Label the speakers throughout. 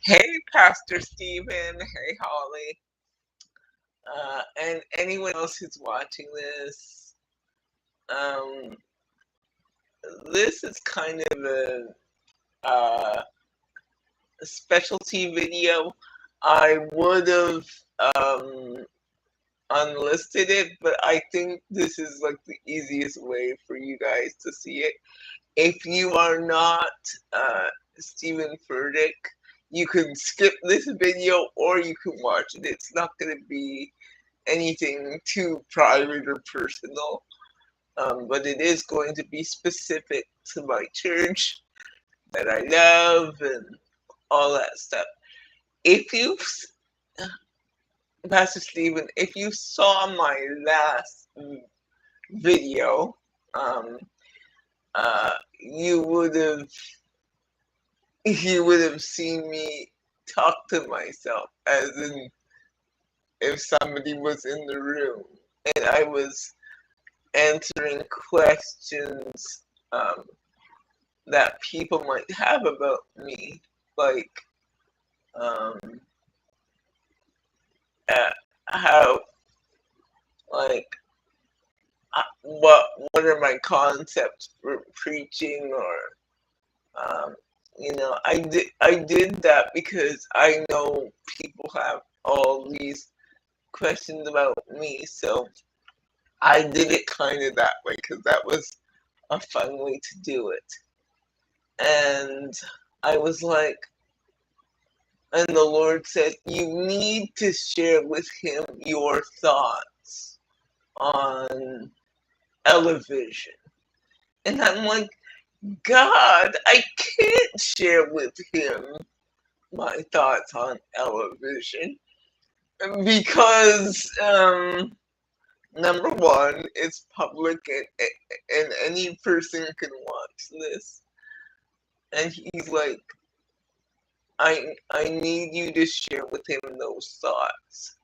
Speaker 1: Hey, Pastor Stephen. Hey, Holly. And anyone else who's watching this. Um, this is kind of uh, a specialty video. I would have um, unlisted it, but I think this is like the easiest way for you guys to see it. If you are not Stephen Furtick, you can skip this video or you can watch it. It's not going to be anything too private or personal, but it is going to be specific to my church that I love and all that stuff. If you, Pastor Stephen, if you saw my last video, um, you would have seen me talk to myself as in if somebody was in the room and I was answering questions that people might have about me, like um, how, like, what are my concepts for preaching, or I did that because I know people have all these questions about me, so I did it kind of that way because that was a fun way to do it. And I was like, and the Lord said, you need to share with him your thoughts on television. And I'm like, God, I can't share with him my thoughts on television because, number one, it's public and any person can watch this. And he's like, I need you to share with him those thoughts.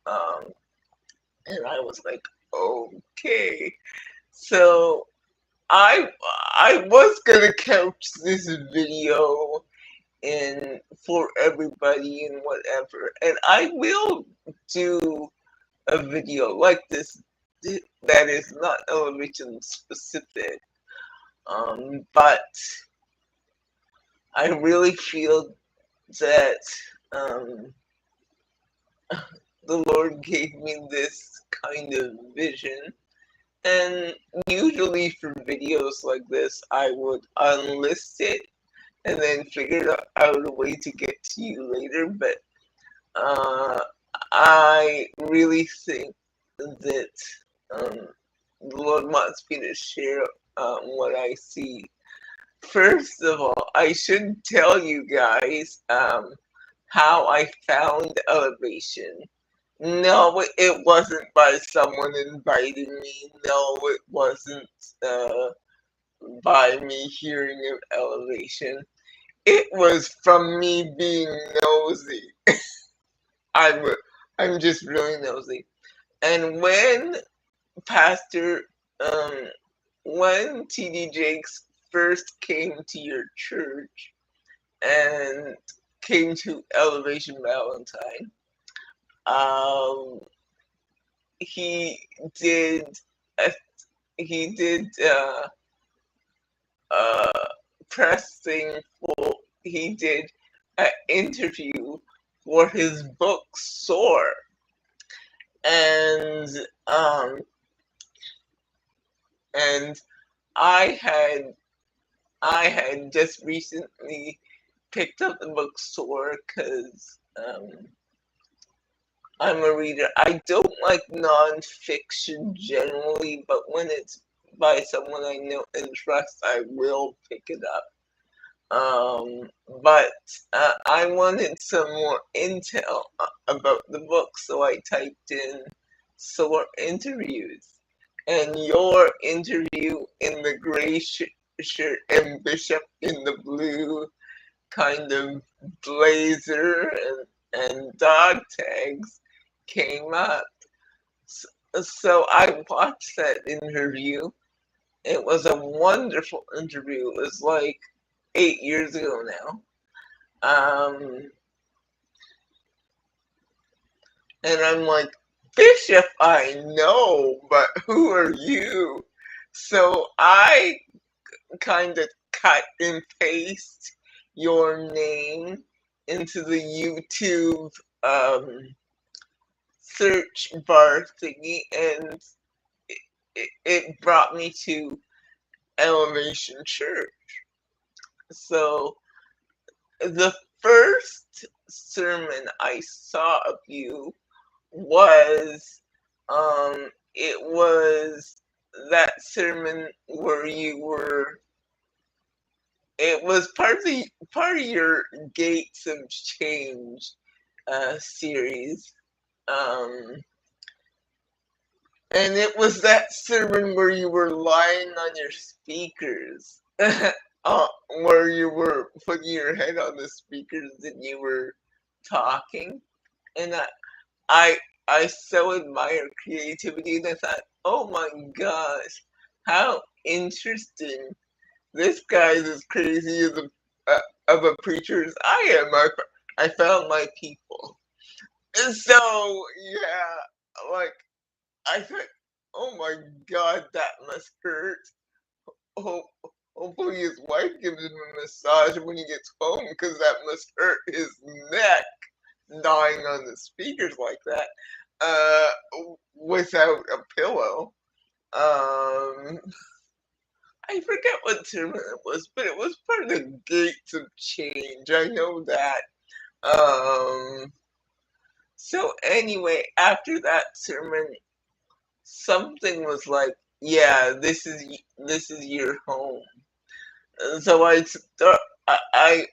Speaker 1: And I was like, okay. So I was gonna couch this video in for everybody and whatever, and I will do a video like this that is not elevation specific. But I really feel that um, the Lord gave me this kind of vision. And usually for videos like this, I would unlist it and then figure out a way to get to you later. But I really think that um, the Lord wants me to share what I see. First of all, I should tell you guys how I found Elevation. No, it wasn't by someone inviting me. No, it wasn't uh, by me hearing of Elevation. It was from me being nosy. I'm I'm just really nosy. And Pastor, um, when TD Jakes first came to your church and came to Elevation Valentine, um, he did a, he did uh, pressing for he did an interview for his book Soar, and um, and I had I had just recently picked up the book Soar because I'm a reader. I don't like nonfiction generally, but when it's by someone I know and trust, I will pick it up. But I wanted some more intel about the book, so I typed in "Soar interviews," and your interview in the gray shirt and Bishop in the blue kind of blazer and dog tags came up. So I watched that interview. It was a wonderful interview. It was like 8 years ago now. Um, And I'm like, Bishop, I know, but who are you? So I kind of cut and paste your name into the YouTube search bar thingy, and it brought me to Elevation Church. So the first sermon I saw of you was it was that sermon where you were, it was part of your Gates of Change series. Um and it was that sermon where you were lying on your speakers. Where you were putting your head on the speakers and you were talking. And I I so admire creativity, and I thought, oh my gosh, how interesting. This guy's as crazy as of a preacher as I am. I found my people. And so, yeah, like, I thought, oh my god, that must hurt. Ho- Hopefully his wife gives him a massage when he gets home, because that must hurt his neck, dying on the speakers like that, uh, without a pillow. Um, I forget what sermon it was, but it was part of the Gates of Change. I know that. Um, so anyway, after that sermon, something was like, "Yeah, this is your home." And so I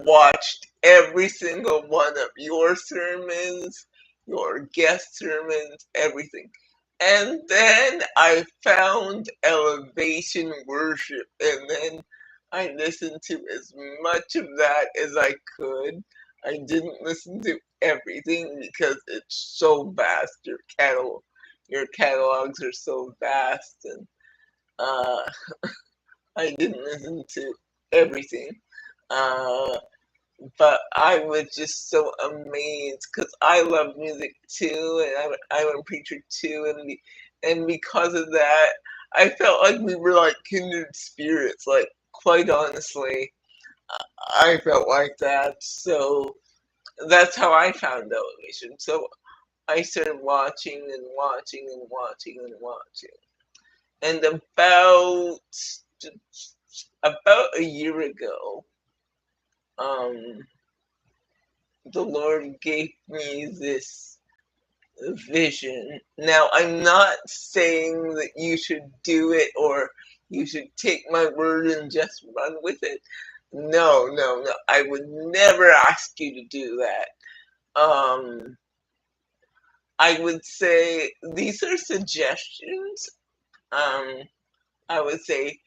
Speaker 1: watched every single one of your sermons, your guest sermons, everything. And then I found Elevation Worship, and then I listened to as much of that as I could. I didn't listen to everything because it's so vast. Your catalogs are so vast, and uh, I didn't listen to everything. Uh, but I was just so amazed because I love music too, and I'm a preacher too, and because of that, I felt like we were like kindred spirits. Like, quite honestly, I felt like that. So that's how I found Elevation. So I started watching and watching and watching and watching, and about a year ago, um, the Lord gave me this vision. Now, I'm not saying that you should do it or you should take my word and just run with it. No, no, no. I would never ask you to do that. I would say these are suggestions. Um, I would say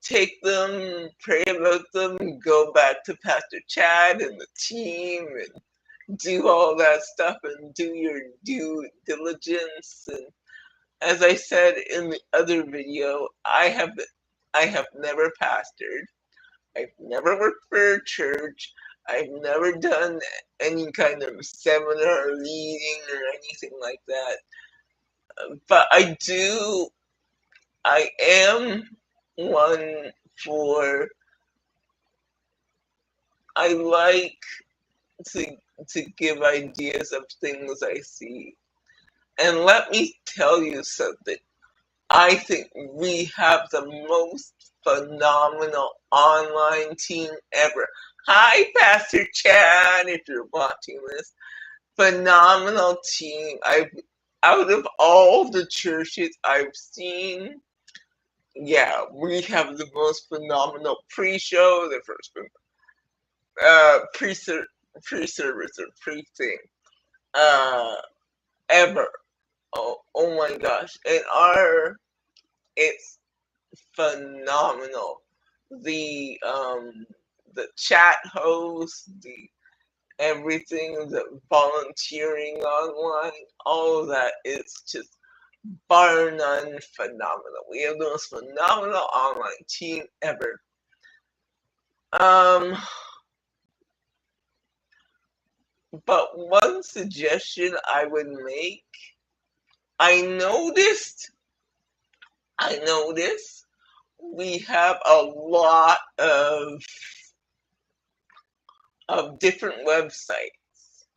Speaker 1: take them, pray about them, go back to Pastor Chad and the team, and do all that stuff and do your due diligence. And as I said in the other video, I have never pastored. I've never worked for a church. I've never done any kind of seminar leading or anything like that. But I am one for, I like to to give ideas of things I see. And let me tell you something. I think we have the most phenomenal online team ever. Hi, Pastor Chad, if you're watching this. Phenomenal team. Out of all the churches I've seen, yeah, we have the most phenomenal pre-show, the first pre-service or pre-thing ever. Oh my gosh. It's phenomenal. The chat host, the everything, the volunteering online, all of that is just bar none phenomenal. We have the most phenomenal online team ever. Um But one suggestion I would make, I noticed we have a lot of different websites,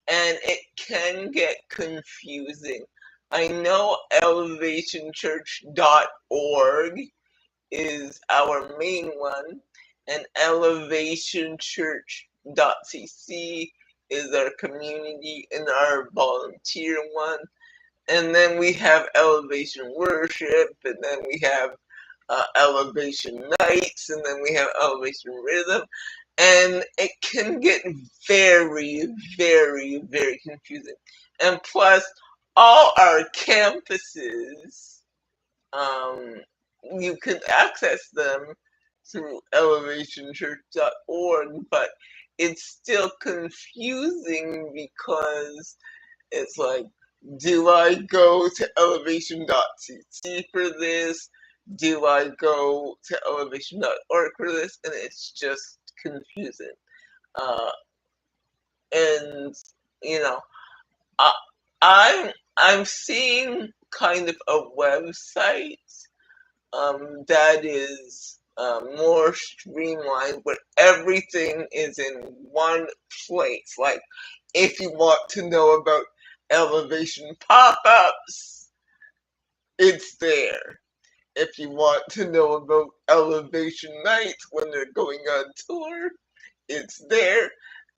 Speaker 1: and it can get confusing. I know elevationchurch.org is our main one, and elevationchurch.cc is our community and our volunteer one. And then we have Elevation Worship, and then we have Elevation Nights, and then we have Elevation Rhythm. And it can get very, very, very confusing. And plus, all our campuses, you can access them through elevationchurch.org, but it's still confusing because it's like, do I go to elevation.cc for this? Do I go to elevation.org for this? And it's just confusing. And you know, I'm seeing kind of a website that is more streamlined, where everything is in one place. Like, if you want to know about Elevation pop-ups, it's there. If you want to know about Elevation Nights when they're going on tour, it's there.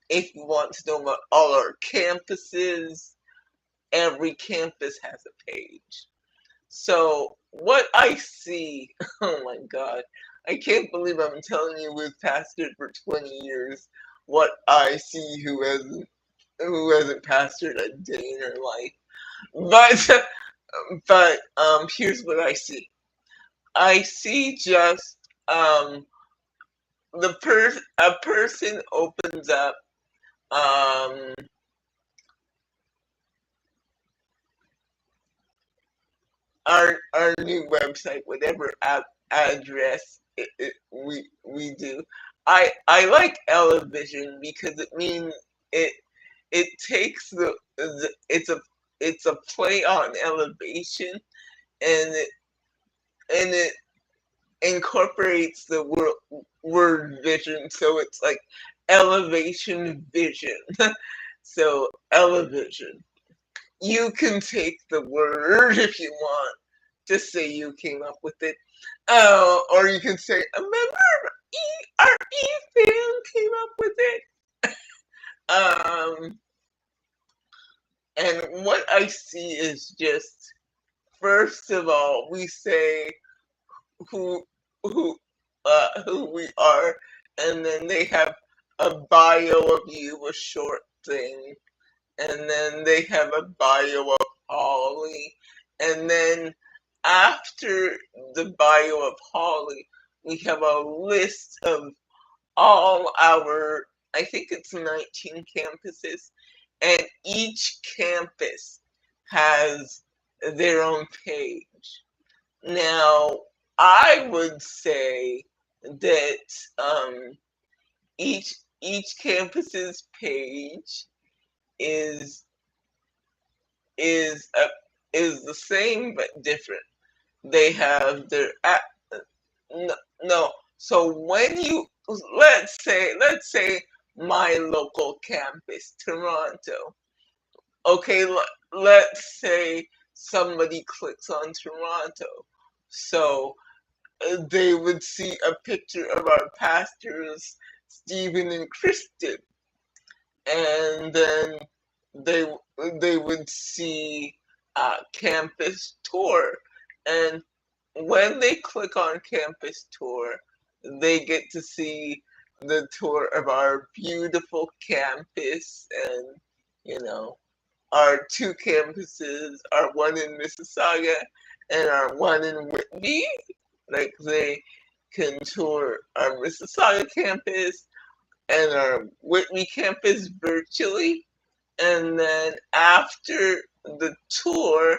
Speaker 1: If you want to know about all our campuses, every campus has a page. So what I see, oh my God, I can't believe I'm telling you, with pastored for 20 years, what I see who hasn't pastored a day in her life. But here's what I see. I see just a person opens up our new website, whatever address we do. I like Elevision because it means it takes it's a play on elevation, and it incorporates the word vision, so it's like elevation vision. So Elevision. You can take the word if you want, just say you came up with it. Or you can say a member of our E-Fam came up with it. And what I see is just, first of all, we say who we are, and then they have a bio of you, a short thing, and then they have a bio of Holly, and then after the bio of Holly, we have a list of all our, I think it's 19 campuses, and each campus has their own page. Now, I would say that each campus's page is the same but different. They have their no. So when you, let's say my local campus, Toronto. Okay, let's say somebody clicks on Toronto, so they would see a picture of our pastors, Stephen and Kristen, and then they would see campus tour, and when they click on campus tour, they get to see the tour of our beautiful campus. And you know, our two campuses, our one in Mississauga and our one in Whitby. Like, they can tour our Mississauga campus and our Whitby campus virtually, and then after the tour,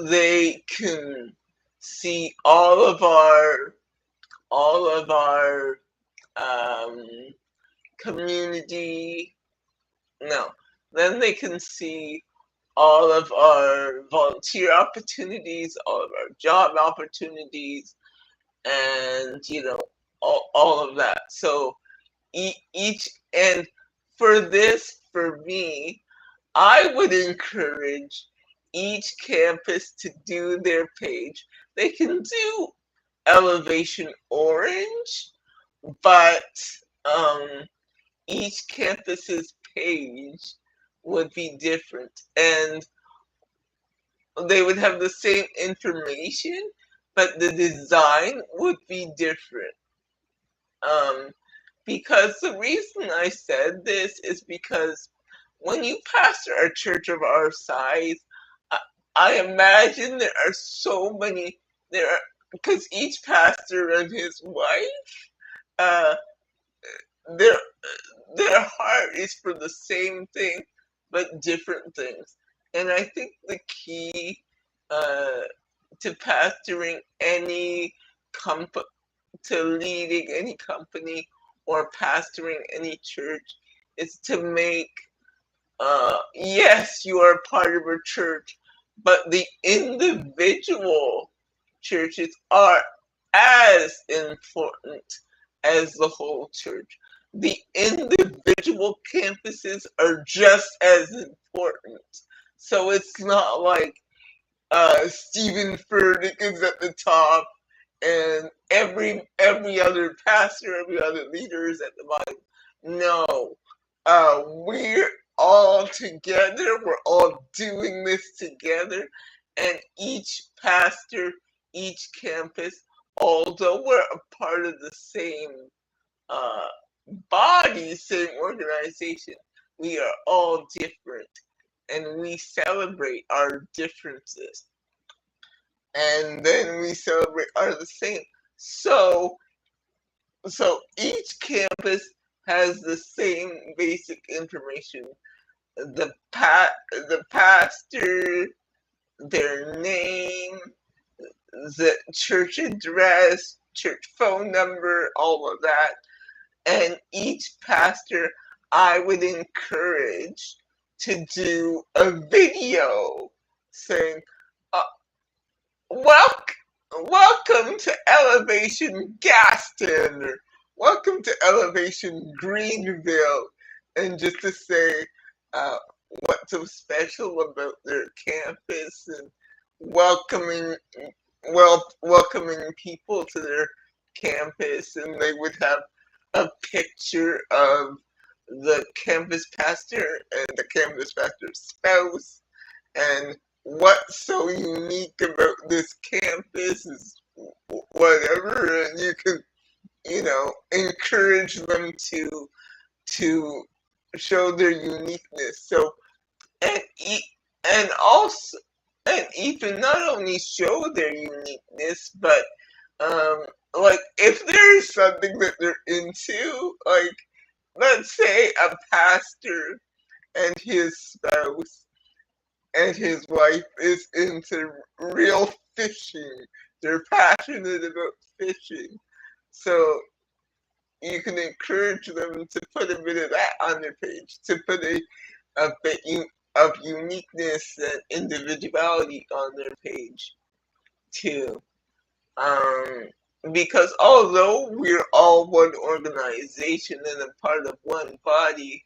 Speaker 1: they can see all of our community. No, then they can see all of our volunteer opportunities, all of our job opportunities, and all of that. So each, and for this, for me, I would encourage each campus to do their page. They can do Elevation Orange, but each campus's page would be different, and they would have the same information, but the design would be different. Because the reason I said this is because when you pastor a church of our size, I imagine there are so many because each pastor and his wife, uh, their their heart is for the same thing, but different things. And I think the key to pastoring any company, to leading any company, or pastoring any church is to make, yes, you are part of a church, but the individual churches are as important as the whole church. The individual campuses are just as important. So it's not like Stephen Furtick is at the top and every other pastor, every other leader is at the bottom. No, we're all together. We're all doing this together, and each pastor, each campus, although we're a part of the same body, same organization, we are all different, and we celebrate our differences, and then we celebrate are the same. So each campus has the same basic information: the pastor, their name, the church address, church phone number, all of that. And each pastor, I would encourage to do a video saying, welcome to Elevation Gaston, or welcome to Elevation Greenville, and just to say what's so special about their campus, and welcoming people to their campus. And they would have a picture of the campus pastor and the campus pastor's spouse, and what's so unique about this campus is whatever, and you can, encourage them to show their uniqueness. So, and also, and even not only show their uniqueness, but like if there's something that they're into, like let's say a pastor and his spouse and his wife is into real fishing. They're passionate about fishing. So you can encourage them to put a bit of that on their page, to put a bit of uniqueness and individuality on their page too. Because although we're all one organization and a part of one body,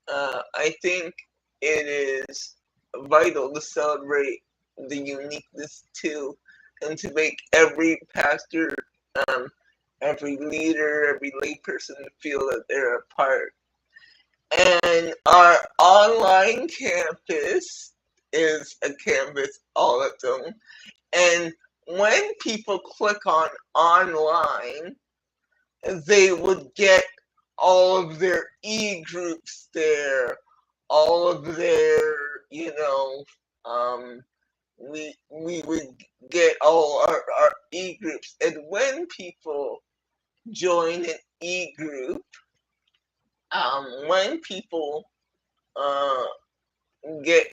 Speaker 1: I think it is vital to celebrate the uniqueness too, and to make every pastor, every leader, every layperson feel that they're a part. And our online campus is a campus all its own. And when people click on online, they would get all of their e-groups there, all of their, we would get all our e-groups. And when people join an e-group, when people get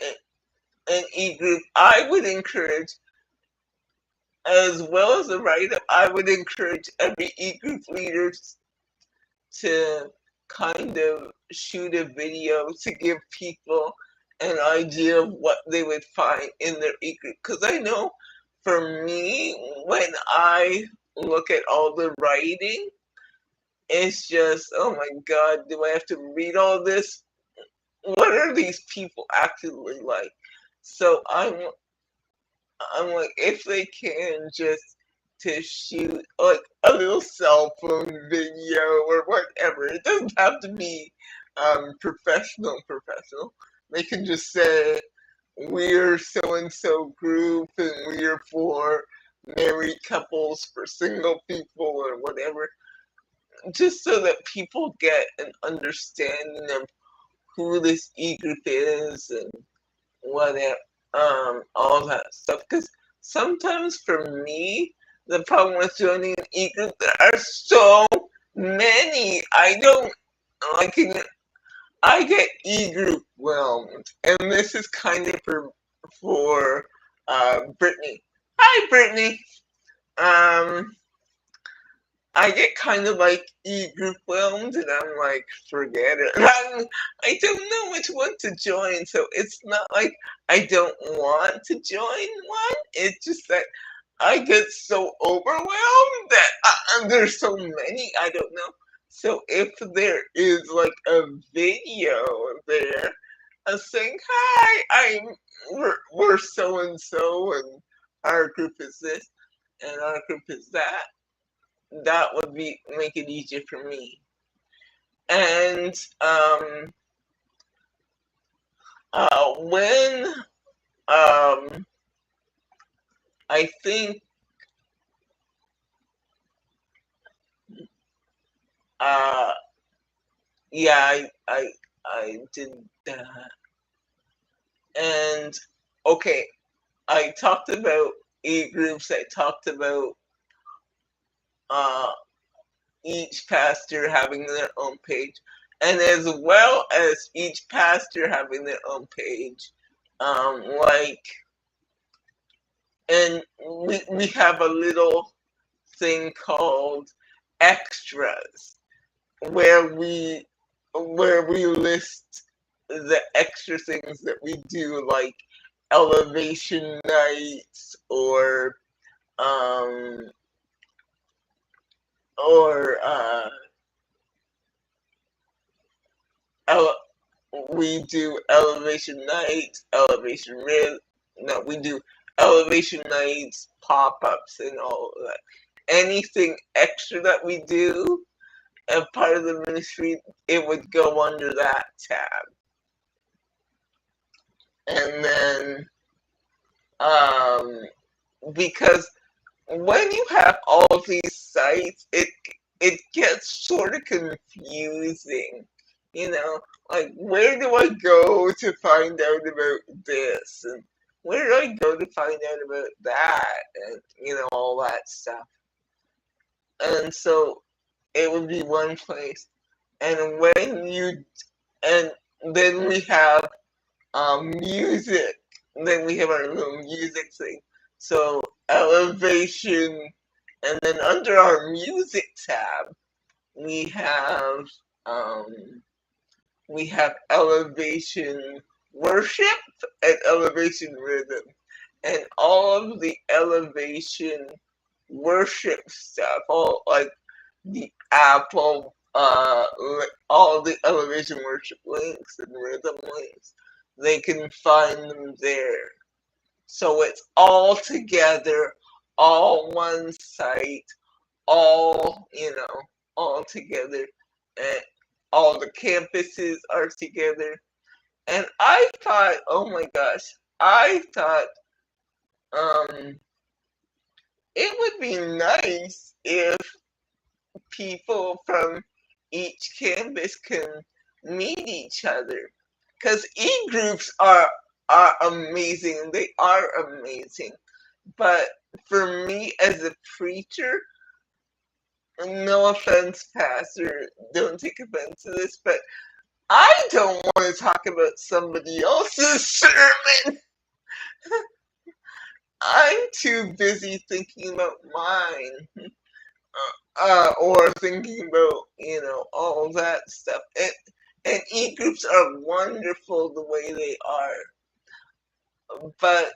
Speaker 1: an e-group, I would encourage, as well as a write-up, I would encourage every e-group leader to kind of shoot a video to give people an idea of what they would find in their e-group. Because I know for me, when I look at all the writing, it's just, oh my God, do I have to read all this? What are these people actually like? So I'm like, if they can just to shoot like a little cell phone video or whatever, it doesn't have to be professional. They can just say we're so and so group and we're for married couples, for single people, or whatever, just so that people get an understanding of who this e-group is and whatever, all that stuff. Because sometimes for me, the problem with joining an e-group, there are so many. I don't like it. I get e-group whelmed, and this is kind of for Brittany. Hi, Brittany. I get kind of like e-group whelmed, and I'm like, forget it. I don't know which one to join, so it's not like I don't want to join one. It's just that I get so overwhelmed that there's so many, I don't know. So if there is like a video there saying, hi, we're so and so, and our group is this, and our group is that, that would make it easier for me. And when I think yeah, I did that. And okay, I talked about e-groups. I talked about each pastor having their own page, and as well as each pastor having their own page, and we have a little thing called extras where we list the extra things that we do, like elevation nights or we do elevation nights, we do elevation nights, pop-ups, and all of that. Anything extra that we do as part of the ministry, it would go under that tab. And then, because when you have all of these sites, it gets sort of confusing, you know, like where do I go to find out about this, and where do I go to find out about that, and you know, all that stuff. And so it would be one place, and then we have music. Then we have our little music thing. So elevation, and then under our music tab, we have elevation worship and elevation rhythm, and all of the elevation worship stuff, all like the Apple, all the elevation worship links and rhythm links, they can find them there. So it's all together, all one site, all, you know, all together, and all the campuses are together. And I thought, oh my gosh, I thought it would be nice if people from each campus can meet each other, because e-groups are amazing. They are amazing, but for me as a preacher, no offense, pastor, don't take offense to this, but I don't want to talk about somebody else's sermon. I'm too busy thinking about mine. or thinking about, all of that stuff. And e-groups are wonderful the way they are, but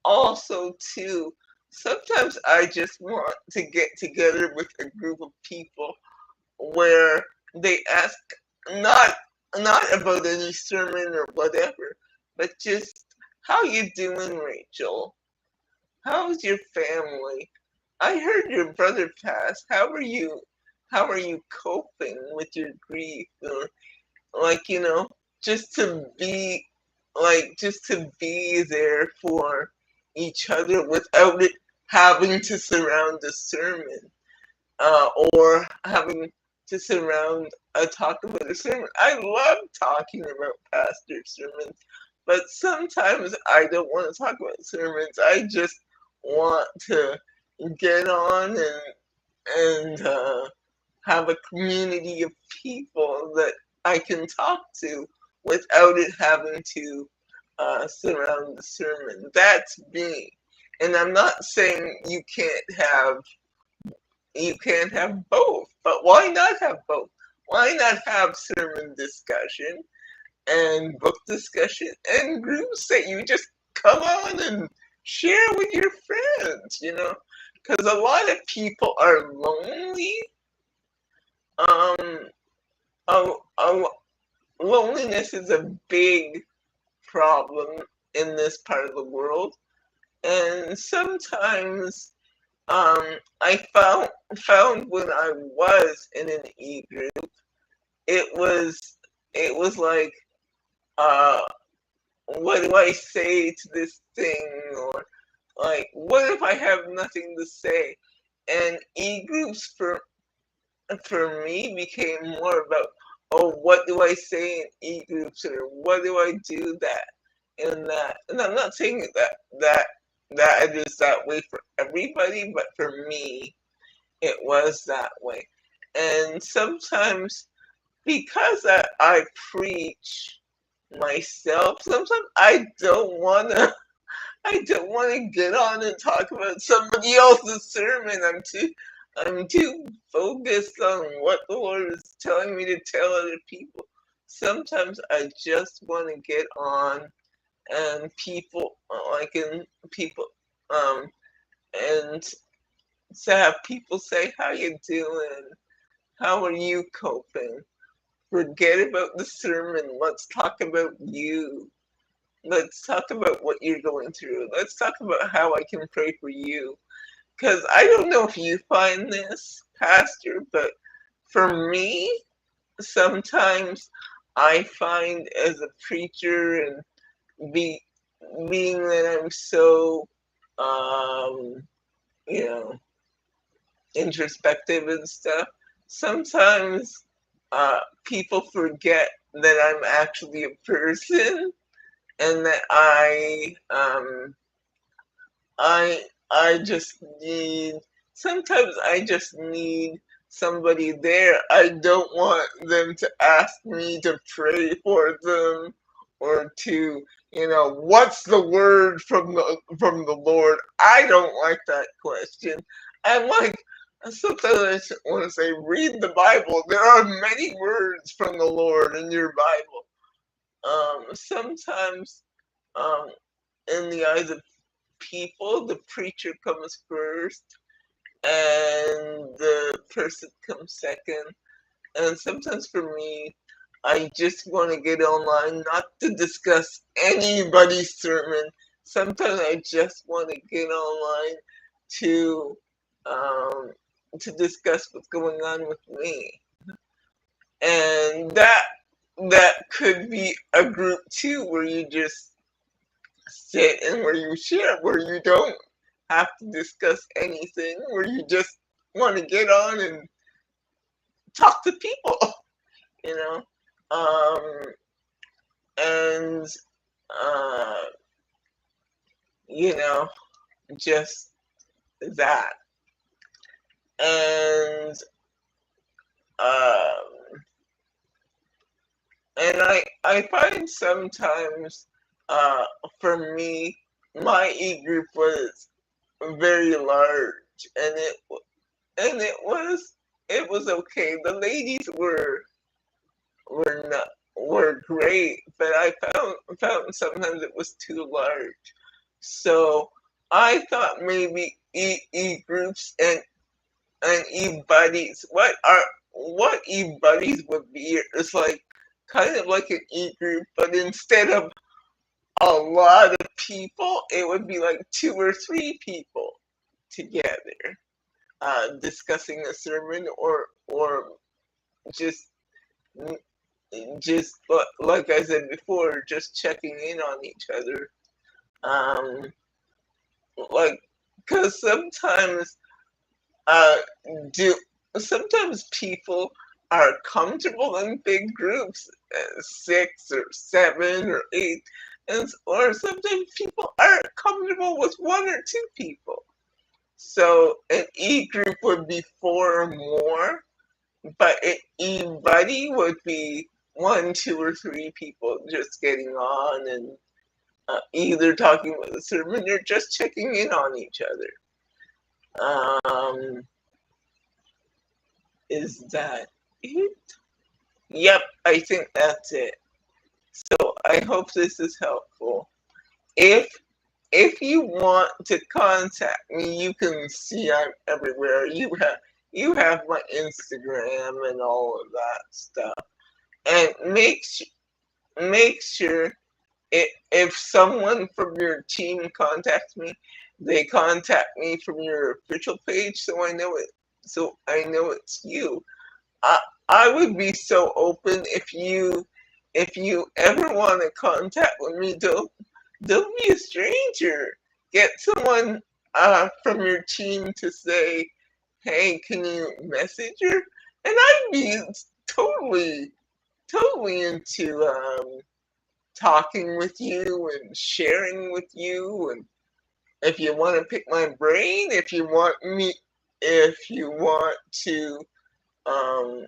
Speaker 1: also too, sometimes I just want to get together with a group of people where they ask not not about any sermon or whatever, but just how you doing, Rachel? How's your family? I heard your brother passed. How are you coping with your grief? Or like, just to be just to be there for each other without it having to surround a sermon, or having to surround a talk about a sermon. I love talking about pastor sermons, but sometimes I don't want to talk about sermons. I just want to get on and have a community of people that I can talk to without it having to surround the sermon. That's me. And I'm not saying you can't have both, but why not have both? Why not have sermon discussion and book discussion and groups that you just come on and share with your friends, Because a lot of people are lonely. Um, Loneliness is a big problem in this part of the world, and sometimes I found when I was in an e group, it was like, uh, what do I say to this thing, or like, what if I have nothing to say? And e groups for me became more about, oh, what do I say in e-groups, or what do I do that and that. And I'm not saying that it is that way for everybody, but for me it was that way. And sometimes, because I preach myself, sometimes I don't want to get on and talk about somebody else's sermon. I'm too focused on what the Lord is telling me to tell other people. Sometimes I just want to get on and people, um and to have people say, how you doing? How are you coping? Forget about the sermon. Let's talk about you. Let's talk about what you're going through. Let's talk about how I can pray for you. Because I don't know if you find this, Pastor, but for me, sometimes I find as a preacher and being that I'm so, um, you know, introspective and stuff, sometimes people forget that I'm actually a person, and that I just need, sometimes I just need somebody there. I don't want them to ask me to pray for them, or to, what's the word from the Lord? I don't like that question. I'm like, sometimes I just want to say, read the Bible. There are many words from the Lord in your Bible. Sometimes, um, in the eyes of people, the preacher comes first and the person comes second. And sometimes for me, I just want to get online, not to discuss anybody's sermon. Sometimes I just want to get online to um, to discuss what's going on with me, and that could be a group too, where you just sit and where you share, where you don't have to discuss anything, where you just want to get on and talk to people, you know, and uh, you know, just that. And um, and I find sometimes, uh, for me, my e group was very large, and and it was okay. The ladies were great, but I found sometimes it was too large. So I thought maybe e-groups and e-buddies. What e-buddies would be is like kind of like an e-group, but instead of a lot of people, it would be like 2 or 3 people together, discussing a sermon or just just like I said before, just checking in on each other. Um, like, cause uh, do sometimes people are comfortable in big groups, 6 or 7 or 8, or sometimes people are comfortable with 1 or 2 people. So an E group would be 4 or more, but an E buddy would be 1, 2, or 3 people just getting on and either talking with a sermon or just checking in on each other. Is that it? Yep, I think that's it. So I hope this is helpful. If if you want to contact me, you can see I'm everywhere. You have my Instagram and all of that stuff. And make sure if someone from your team contacts me, they contact me from your official page, so I know it's you. I I would be so open if you ever want to contact with me. Don't be a stranger. Get someone from your team to say, "Hey, can you message her?" And I'd be totally into talking with you and sharing with you. And if you want to pick my brain, if you want to um,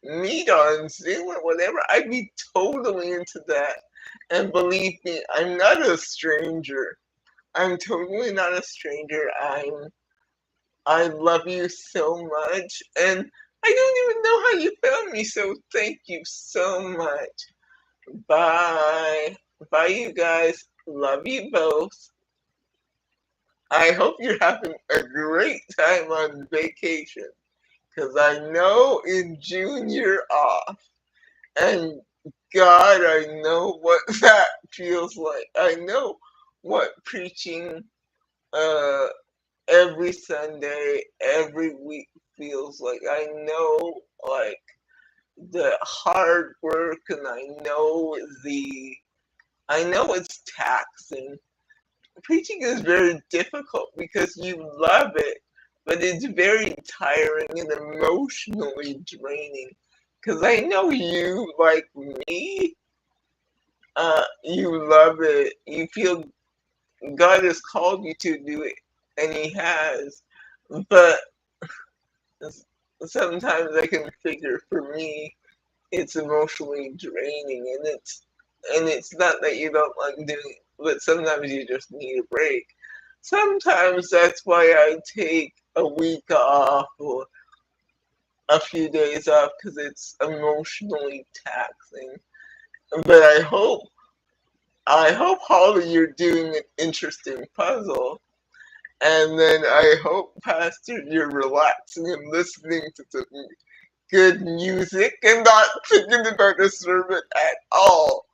Speaker 1: meet on Zoom or whatever, I'd be totally into that. And believe me, I'm not a stranger. I'm totally not a stranger. I love you so much, and I don't even know how you found me. So thank you so much. Bye. Bye, you guys. Love you both. I hope you're having a great time on vacation, because I know in June you're off. And God, I know what that feels like. I know what preaching uh, every Sunday, every week feels like. I know, like, the hard work, and I know it's taxing. Preaching is very difficult because you love it, but it's very tiring and emotionally draining. Because I know you, like me, you love it. You feel God has called you to do it, and He has. But sometimes I can figure for me, it's emotionally draining, and it's not that you don't like doing it, but sometimes you just need a break. Sometimes that's why I take a week off or a few days off, because it's emotionally taxing. But I hope, Holly, you're doing an interesting puzzle. And then I hope, Pastor, you're relaxing and listening to some good music and not thinking about the sermon at all.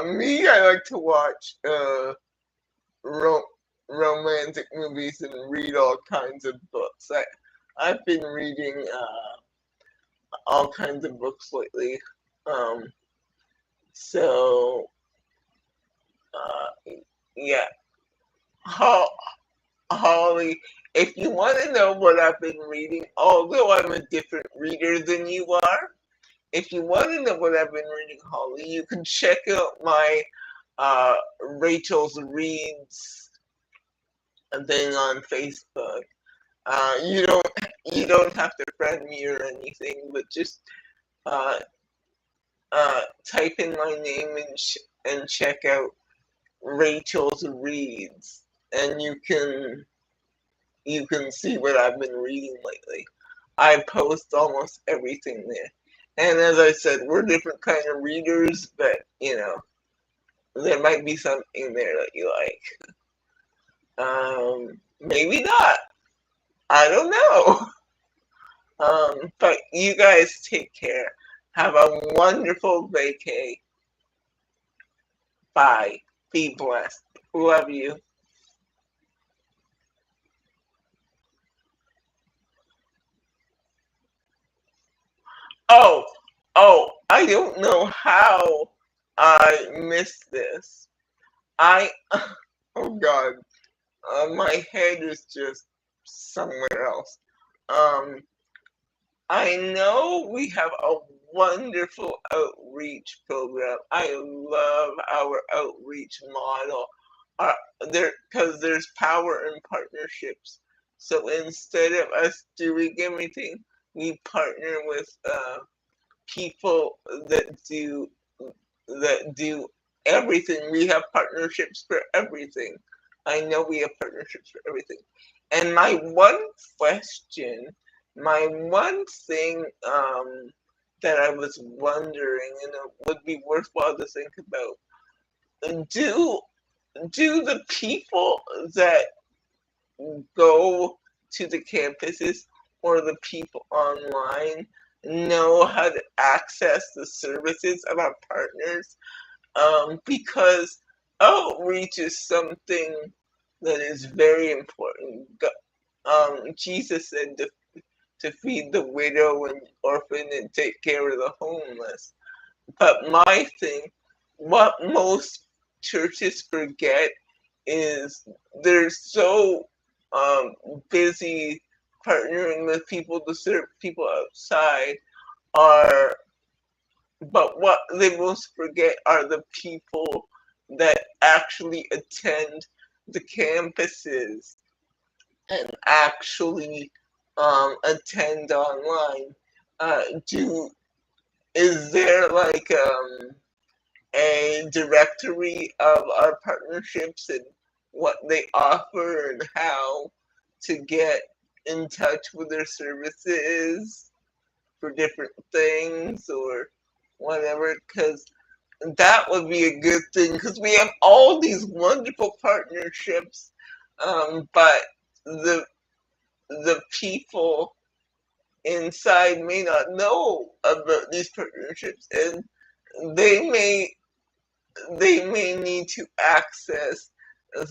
Speaker 1: Me, I like to watch ro- romantic movies and read all kinds of books. I've been reading all kinds of books lately. Um, so yeah, Holly, if you want to know what I've been reading, although I'm a different reader than you are, if you want to know what I've been reading, Holly, you can check out my Rachel's Reads thing on Facebook. You don't have to friend me or anything, but just uh, type in my name and check out Rachel's Reads, and you can you can see what I've been reading lately. I post almost everything there. And as I said, we're different kind of readers, but there might be something there that you like. Maybe not. I don't know. But you guys take care. Have a wonderful vacay. Bye. Be blessed. Love you. Oh, I don't know how I missed this. I, oh God, my head is just somewhere else. Um, I know we have a wonderful outreach program. I love our outreach model. Because there's power in partnerships. So instead of us doing everything, we partner with people that do everything. We have partnerships for everything. I know we have partnerships for everything. And my one question, my one thing that I was wondering, and it would be worthwhile to think about, do the people that go to the campuses or the people online know how to access the services of our partners? Because outreach is something that is very important. Jesus said to feed the widow and orphan and take care of the homeless. But my thing, what most churches forget is they're so busy partnering with people to serve people outside are but what they most forget are the people that actually attend the campuses and actually attend online. Do Is there like a directory of our partnerships and what they offer and how to get in touch with their services for different things or whatever? Because that would be a good thing because we have all these wonderful partnerships, but the people inside may not know about these partnerships, and they may they may need to access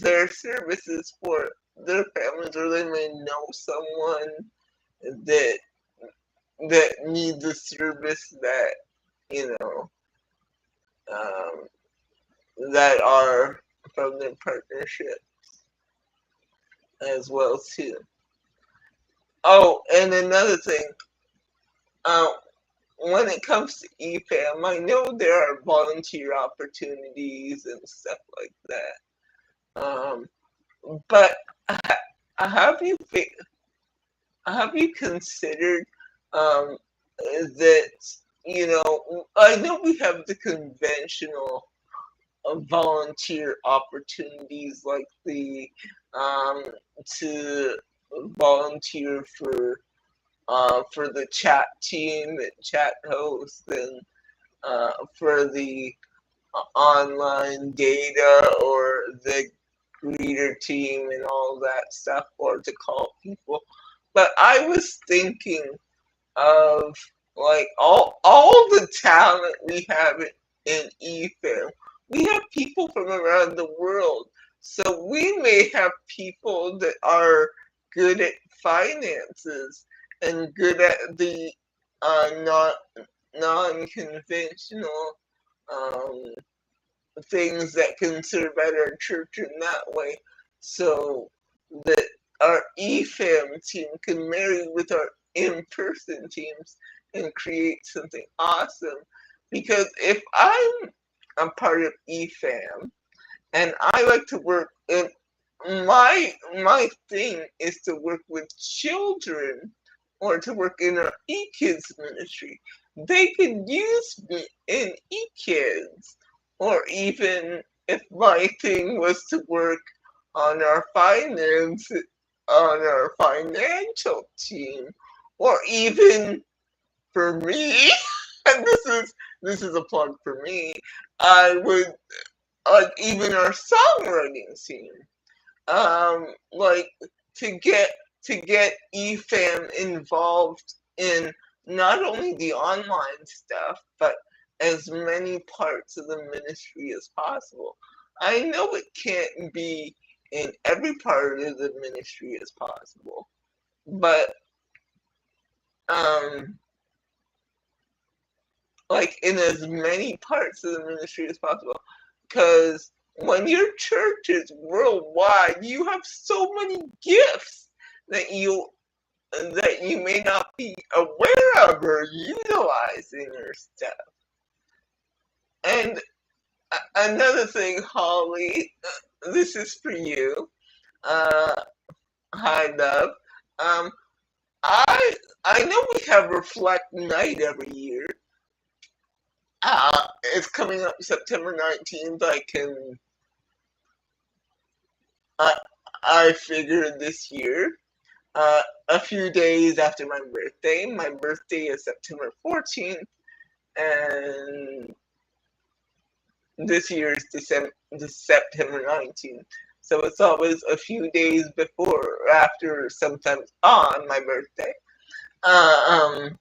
Speaker 1: their services for their families, or they may know someone that needs a service that you know um, that are from their partnership as well too. Oh, and another thing, uh, when it comes to EFAM, I know there are volunteer opportunities and stuff like that. But have you have you considered um, that I know we have the conventional volunteer opportunities like the um, to volunteer for the chat team and chat host and for the online data or the greeter team and all that stuff or to call people. But I was thinking of like all the talent we have in EFAM. We have people from around the world. So we may have people that are good at finances and good at the non non-conventional um, things that can serve at our church in that way. So that our EFAM team can marry with our in-person teams and create something awesome. Because if I'm a part of EFAM and I like to work in my thing is to work with children or to work in our eKids ministry. They could use me in eKids. Or even if my thing was to work on our finance on our financial team, or even for me, and this is a plug for me. I would even our songwriting team, like to get EFAM involved in not only the online stuff, but as many parts of the ministry as possible. I know it can't be in every part of the ministry as possible, but um, like in as many parts of the ministry as possible, because when your church is worldwide, you have so many gifts that you may not be aware of or utilizing your stuff. And another thing, Holly, this is for you. Uh, Hi, love. Um, I I know we have Reflect Night every year. It's coming up September 19th. I I figured this year. A few days after my birthday. My birthday is September 14th, and this year is September 19th. So it's always a few days before or after, sometimes on my birthday. Um,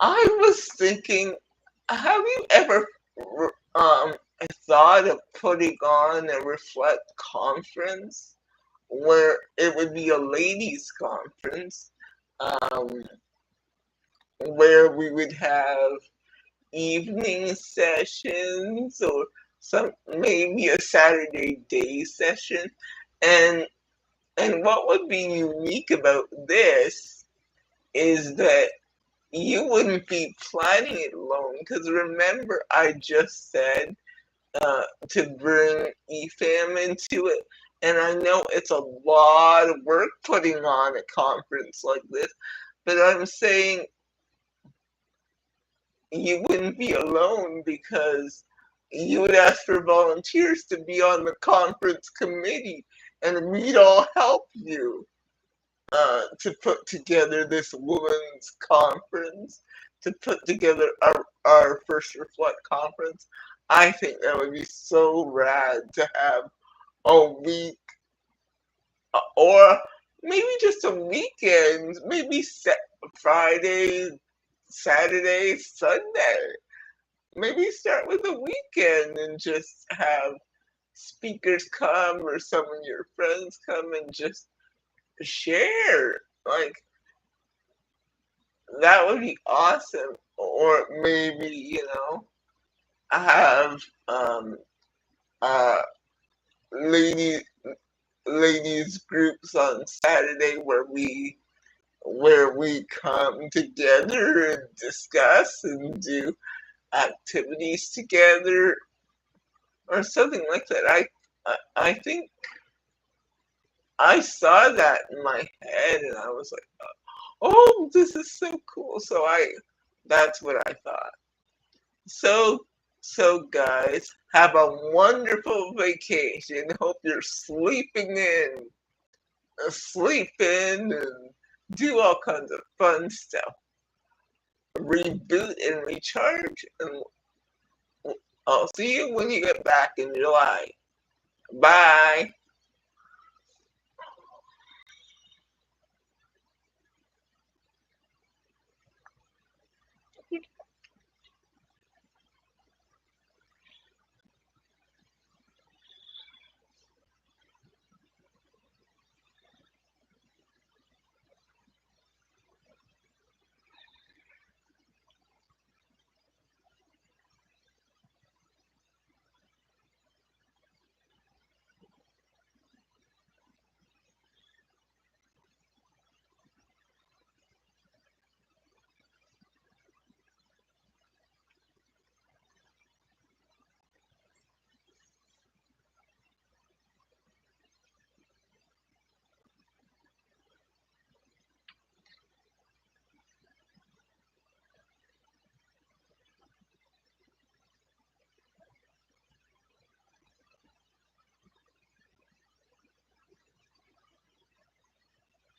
Speaker 1: I was thinking, have you ever um, thought of putting on a Reflect conference where it would be a ladies' conference, um, where we would have evening sessions or maybe a Saturday day session, and what would be unique about this is that you wouldn't be planning it alone, because remember I just said to bring EFAM into it, and I know it's a lot of work putting on a conference like this, but I'm saying you wouldn't be alone, because you would ask for volunteers to be on the conference committee, and we'd all help you to put together this women's conference, to put together our first Reflect conference. I think that would be so rad to have a week, or maybe just a weekend, maybe Friday, Saturday, Sunday. Maybe start with a weekend and just have speakers come or some of your friends come and just share. Like, that would be awesome. Or maybe, have uh lady ladies groups on Saturday where we come together and discuss and do activities together or something like that. I think I saw that in my head and I was like, oh, this is so cool. So that's what I thought. So guys, have a wonderful vacation. Hope you're sleeping and do all kinds of fun stuff. Reboot and recharge, and I'll see you when you get back in July. Bye.